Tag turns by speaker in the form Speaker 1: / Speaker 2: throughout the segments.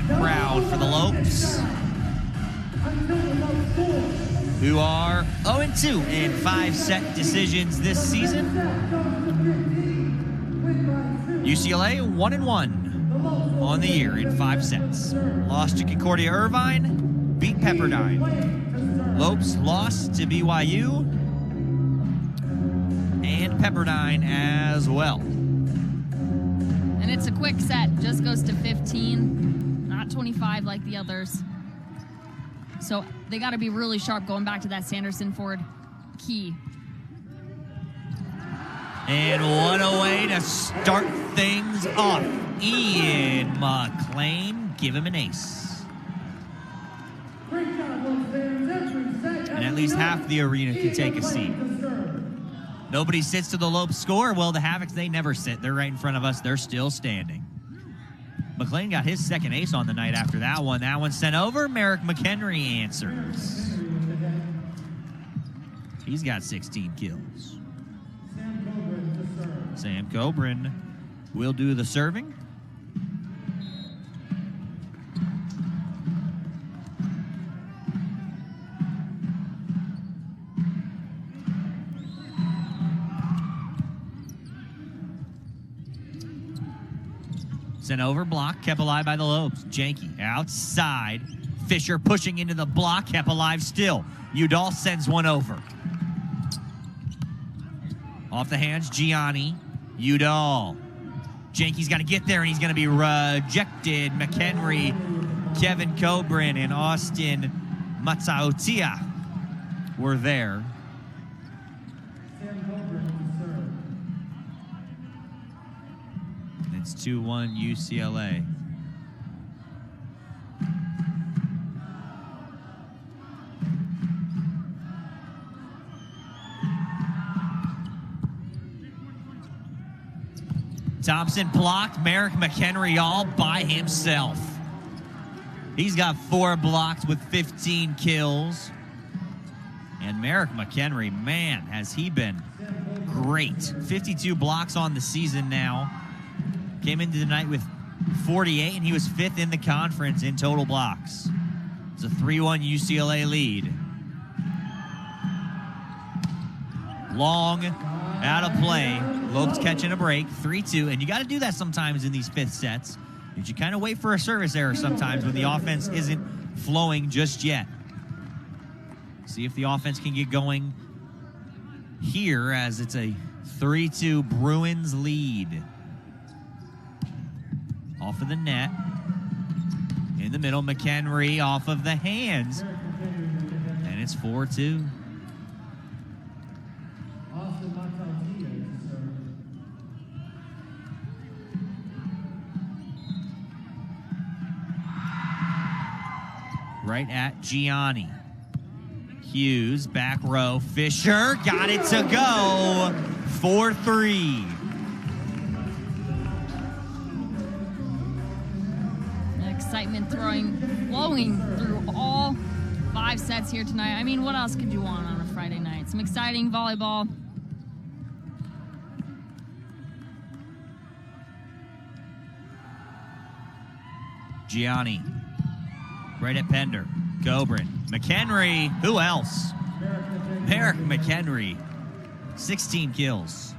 Speaker 1: crowd for the Lopes, who are 0-2 in 5-set decisions this season. UCLA 1-1 on the year in 5 sets. Lost to Concordia Irvine, beat Pepperdine. Lopes lost to BYU and Pepperdine as well.
Speaker 2: And it's a quick set, just goes to 15, not 25 like the others. So they got to be really sharp going back to that Sanderson Ford key.
Speaker 1: And what a way to start things off. Ian McLean, give him an ace. And at least half the arena can take a seat. Nobody sits to the Lopes score. Well, the Havocs, they never sit. They're right in front of us. They're still standing. McLean got his second ace on the night after that one. That one sent over. Merrick McHenry answers. He's got 16 kills. Sam Cobran will do the serving. Sent over, block, kept alive by the Lopes. Janke outside. Fisher pushing into the block, kept alive still. Udall sends one over. Off the hands, Gianni. Udall. Janke's got to get there, and he's going to be rejected. McHenry, Kevin Cobran, and Austin Matsaotia were there. It's 2-1 UCLA. Thompson blocked. Merrick McHenry all by himself. He's got 4 blocks with 15 kills. And Merrick McHenry, man, has he been great. 52 blocks on the season now. Came into the night with 48, and he was 5th in the conference in total blocks. It's a 3-1 UCLA lead. Long, out of play. Lopes catching a break, 3-2, and you got to do that sometimes in these 5th sets. You kind of wait for a service error sometimes when the offense isn't flowing just yet. See if the offense can get going here as it's a 3-2 Bruins lead. Off of the net. In the middle, McHenry off of the hands. And it's 4-2. Right at Gianni. Hughes, back row. Fisher got it to go. 4-3.
Speaker 2: Excitement flowing through all 5 sets here tonight. I mean, what else could you want on a Friday night? Some exciting volleyball.
Speaker 1: Gianni. Right at Pender. Cobran. McHenry. Who else? Merrick McHenry. 16 kills.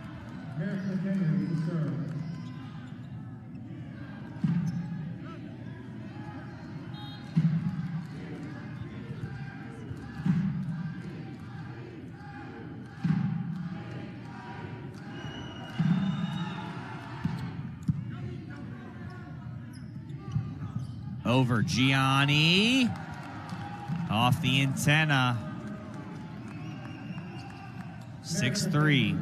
Speaker 1: Over Gianni. Off the antenna. 6-3.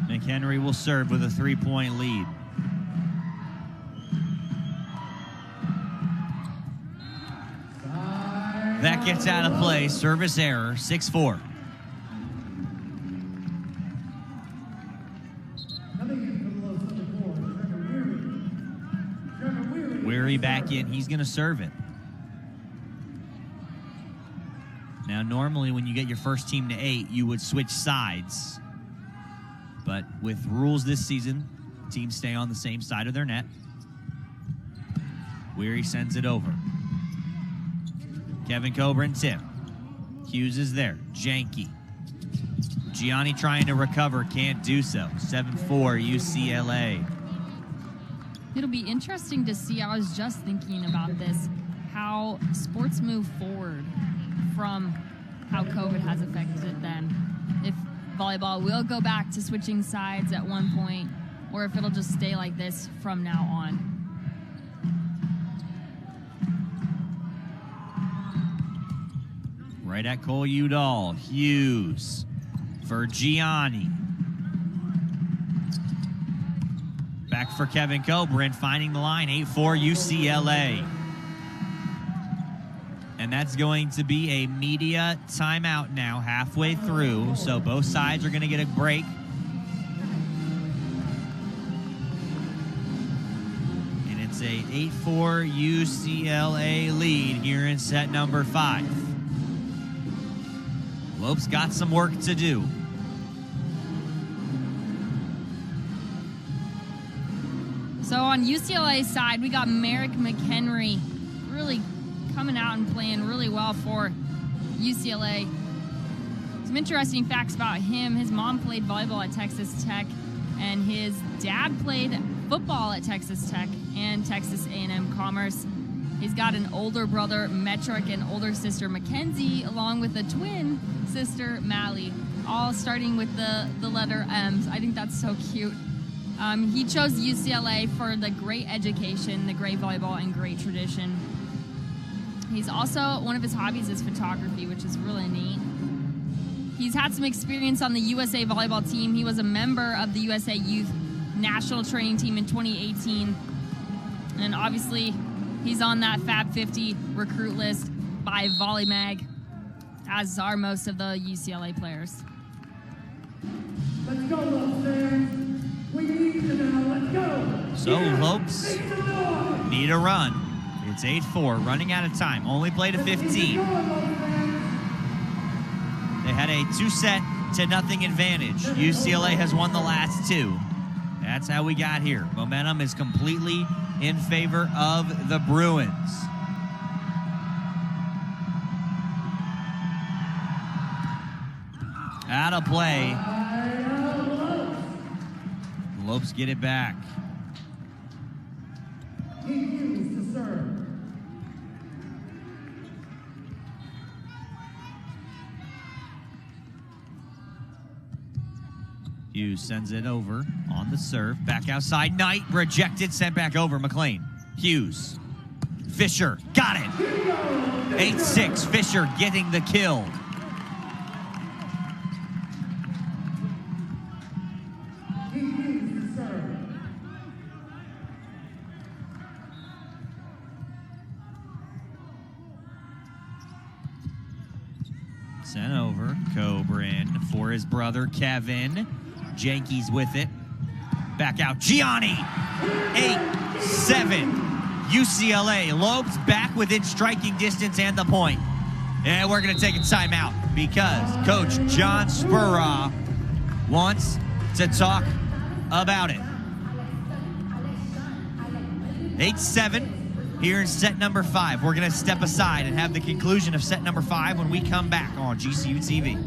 Speaker 1: McHenry will serve with a 3-point lead. That gets out of play. Service error. 6-4. Weary back in. He's going to serve it. Now, normally when you get your first team to 8, you would switch sides. But with rules this season, teams stay on the same side of their net. Weary sends it over. Kevin Coburn tip. Hughes is there. Janky. Gianni trying to recover, can't do so. 7-4 UCLA.
Speaker 2: It'll be interesting to see, I was just thinking about this, how sports move forward from how COVID has affected them. If volleyball will go back to switching sides at one point, or if it'll just stay like this from now on.
Speaker 1: Right at Cole Udall. Hughes for Gianni. Back for Kevin Coburn, finding the line. 8-4 UCLA. And that's going to be a media timeout now, halfway through. So both sides are going to get a break. And it's a 8-4 UCLA lead here in set number 5. Lope's got some work to do.
Speaker 2: So on UCLA's side, we got Merrick McHenry really coming out and playing really well for UCLA. Some interesting facts about him. His mom played volleyball at Texas Tech, and his dad played football at Texas Tech and Texas A&M Commerce. He's got an older brother, Metric, and older sister, Mackenzie, along with a twin sister, Mally, all starting with the letter M's. I think that's so cute. He chose UCLA for the great education, the great volleyball, and great tradition. He's also, one of his hobbies is photography, which is really neat. He's had some experience on the USA volleyball team. He was a member of the USA Youth National Training Team in 2018. And obviously, he's on that Fab 50 recruit list by VolleyMag, as are most of the UCLA players.
Speaker 3: Let's go, Lopes fans. We need you now. Let's go.
Speaker 1: So Lopes need a run. It's 8-4, running out of time. Only played a 15. They had a 2-0 advantage. UCLA has won the last 2. That's how we got here. Momentum is completely in favor of the Bruins. Out of play. Lopes get it back. Hughes sends it over on the serve. Back outside. Knight rejected. Sent back over. McLean. Hughes. Fisher. Got it. 8-6. Fisher getting the kill. Sent over. Coburn for his brother Kevin. Janky's with it. Back out. Gianni. 8-7. UCLA. Lopes back within striking distance and the point. And we're going to take a timeout because Coach John Spurraw wants to talk about it. 8-7 here in set number 5. We're going to step aside and have the conclusion of set number 5 when we come back on GCU TV.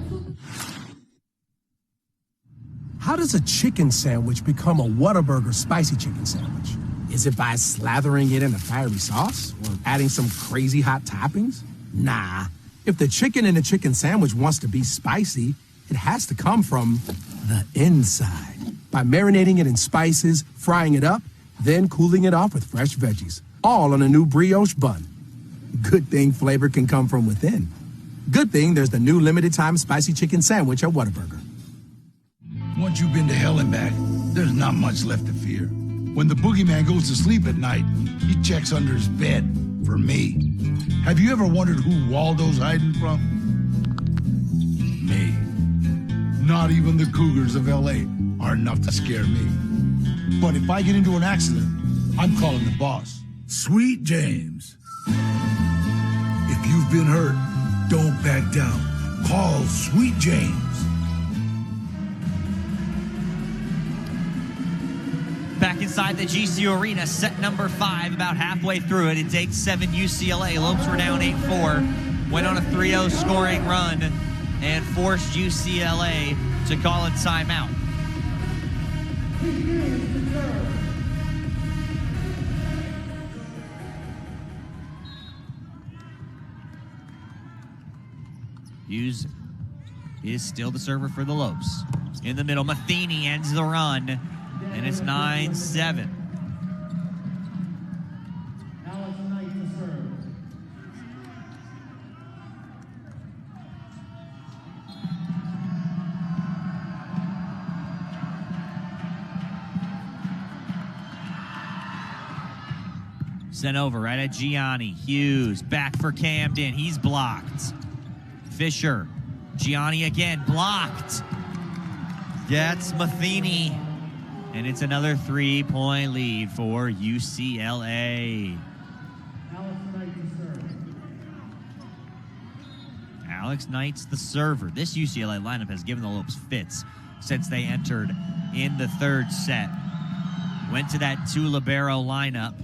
Speaker 4: How does a chicken sandwich become a Whataburger spicy chicken sandwich? Is it by slathering it in a fiery sauce or adding some crazy hot toppings? Nah. If the chicken in a chicken sandwich wants to be spicy, it has to come from the inside. By marinating it in spices, frying it up, then cooling it off with fresh veggies, all on a new brioche bun. Good thing flavor can come from within. Good thing there's the new limited time spicy chicken sandwich at Whataburger.
Speaker 5: Once you've been to hell and back, there's not much left to fear. When the boogeyman goes to sleep at night, he checks under his bed for me. Have you ever wondered who Waldo's hiding from? Me. Not even the Cougars of LA are enough to scare me. But if I get into an accident, I'm calling the boss. Sweet James. If you've been hurt, don't back down. Call Sweet James.
Speaker 1: back inside the GCU Arena. Set number 5, about halfway through it. It's 8-7 UCLA. Lopes were down 8-4. Went on a 3-0 scoring run and forced UCLA to call a timeout. Hughes is still the server for the Lopes. In the middle, Matheny ends the run, and it's 9-7. Sent over right at Gianni. Hughes back for Camden. He's blocked. Fisher. Gianni again. Blocked. Gets Matheny. And it's another 3-point lead for UCLA. Alex Knight's the server. This UCLA lineup has given the Lopes fits since they entered in the third set. Went to that 2 libero lineup.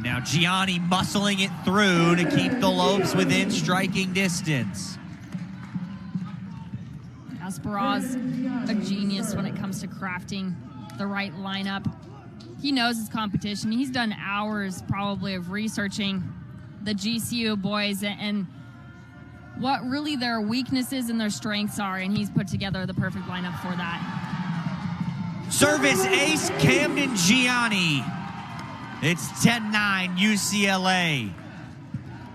Speaker 1: Now Gianni muscling it through to keep the Lopes within striking distance.
Speaker 2: Asperaz, a genius when it comes to crafting the right lineup. He knows his competition. He's done hours probably of researching the GCU boys and what really their weaknesses and their strengths are, and he's put together the perfect lineup for that.
Speaker 1: Service ace Camden Gianni. It's 10-9 UCLA.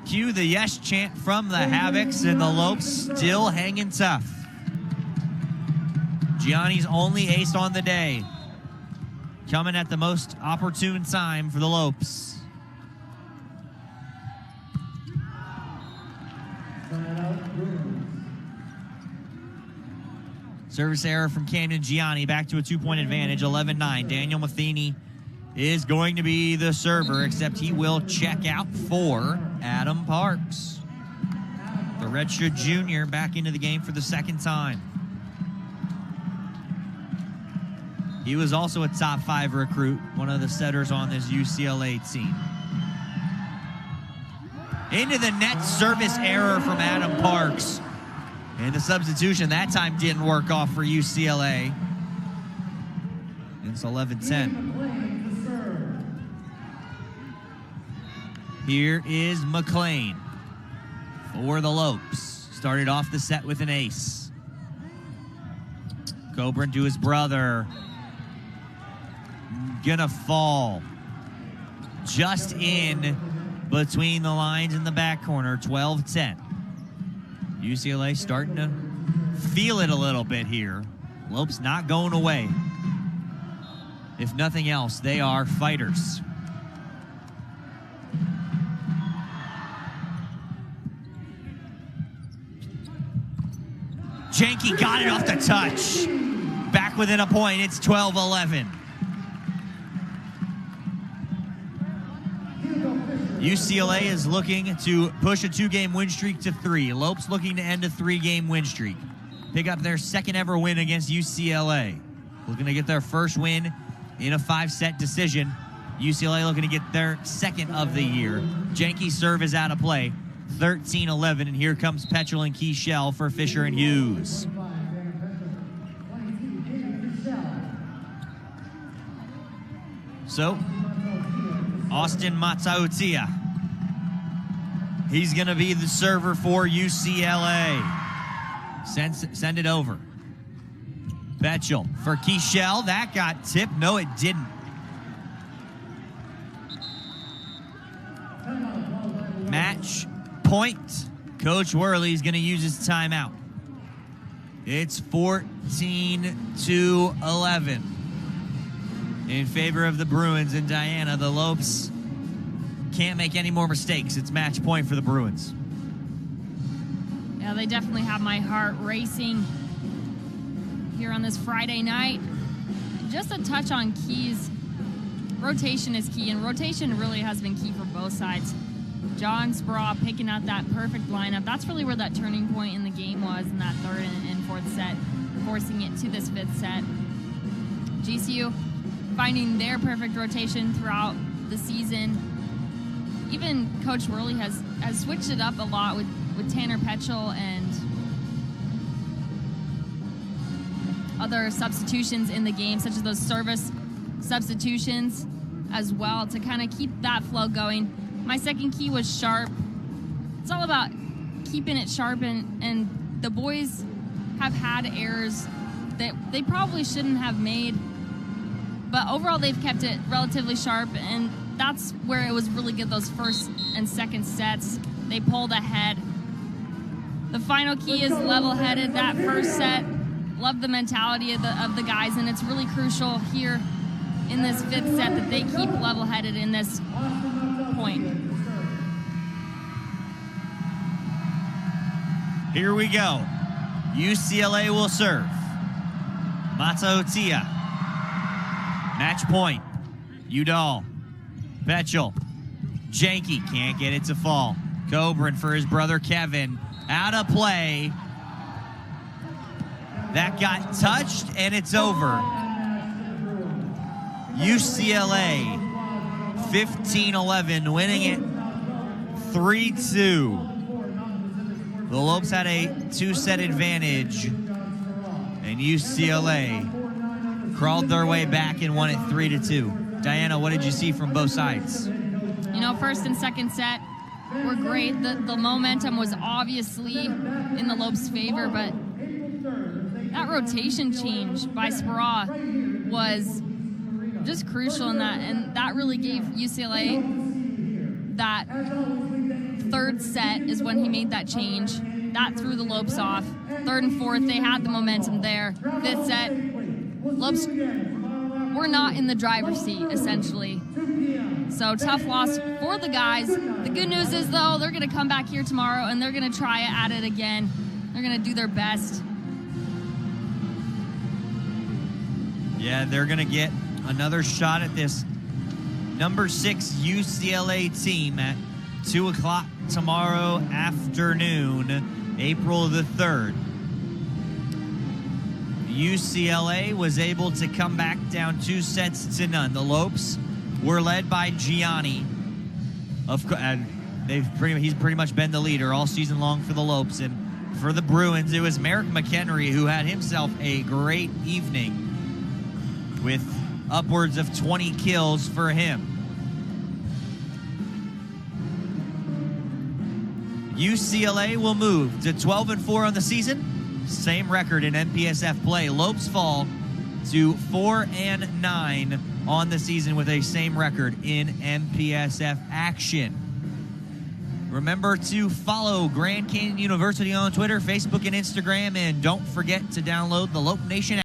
Speaker 1: Cue the yes chant from the Havocs, and the Lopes still hanging tough. Gianni's only ace on the day, coming at the most opportune time for the Lopes. Service error from Camden Gianni, back to a 2-point advantage, 11-9. Daniel Matheny is going to be the server, except he will check out for Adam Parks. The redshirt junior back into the game for the second time. He was also a top 5 recruit, one of the setters on this UCLA team. Into the net, service error from Adam Parks. And the substitution that time didn't work off for UCLA. It's 11-10. Here is McLean for the Lopes. Started off the set with an ace. Coburn to his brother. Gonna fall. Just in between the lines in the back corner, 12-10. UCLA starting to feel it a little bit here. Lopes not going away. If nothing else, they are fighters. Janke got it off the touch. Back within a point, it's 12-11. UCLA is looking to push a 2-game win streak to 3. Lopes looking to end a 3-game win streak. Pick up their second ever win against UCLA. Looking to get their first win in a 5-set decision. UCLA looking to get their second of the year. Janke's serve is out of play. 13-11, and here comes Petrel and Keyshell for Fisher and Hughes. So, Austin Matsautia. He's going to be the server for UCLA. Send it over. Petrel for Keyshell. That got tipped. No, it didn't. Match point. Coach Worley's going to use his timeout. It's 14-11 in favor of the Bruins and Diana. The Lopes can't make any more mistakes. It's match point for the Bruins.
Speaker 2: Yeah, they definitely have my heart racing here on this Friday night. Just a touch on keys. Rotation is key, and rotation really has been key for both sides. John Spraw picking out that perfect lineup. That's really where that turning point in the game was in that third and fourth set, forcing it to this fifth set. GCU finding their perfect rotation throughout the season. Even Coach Worley has switched it up a lot with Tanner Petchel and other substitutions in the game, such as those service substitutions as well, to kind of keep that flow going. My second key was sharp. It's all about keeping it sharp, and the boys have had errors that they probably shouldn't have made, but overall they've kept it relatively sharp, and that's where it was really good. Those first and second sets, they pulled ahead. The final key is level-headed. That first set, love the mentality of the guys, and it's really crucial here in this fifth set that they keep level-headed in this point.
Speaker 1: Here we go. UCLA will serve. Matautia. Match point. Udall. Petchel. Janke can't get it to fall. Cobran for his brother Kevin. Out of play. That got touched, and it's over. UCLA 15-11, winning it 3-2. The Lopes had a 2-set advantage, and UCLA crawled their way back and won it 3-2. Diana, what did you see from both sides?
Speaker 2: You know, first and second set were great. The momentum was obviously in the Lopes' favor, but that rotation change by Speraw was just crucial in that, and that really gave UCLA that third set is when he made that change. That threw the Lopes off. Third and fourth, they had the momentum there. Fifth set, Lopes were not in the driver's seat, essentially. So tough loss for the guys. The good news is, though, they're going to come back here tomorrow, and they're going to try it at it again. They're going to do their best.
Speaker 1: Yeah, they're going to get another shot at this number 6 UCLA team at 2 o'clock tomorrow afternoon, April the 3rd. UCLA was able to come back down 2-0. The Lopes were led by Gianni. He's pretty much been the leader all season long for the Lopes. And for the Bruins, it was Merrick McHenry who had himself a great evening with upwards of 20 kills for him. UCLA will move to 12-4 on the season. Same record in MPSF play. Lopes fall to 4-9 on the season with a same record in MPSF action. Remember to follow Grand Canyon University on Twitter, Facebook, and Instagram, and don't forget to download the Lope Nation app.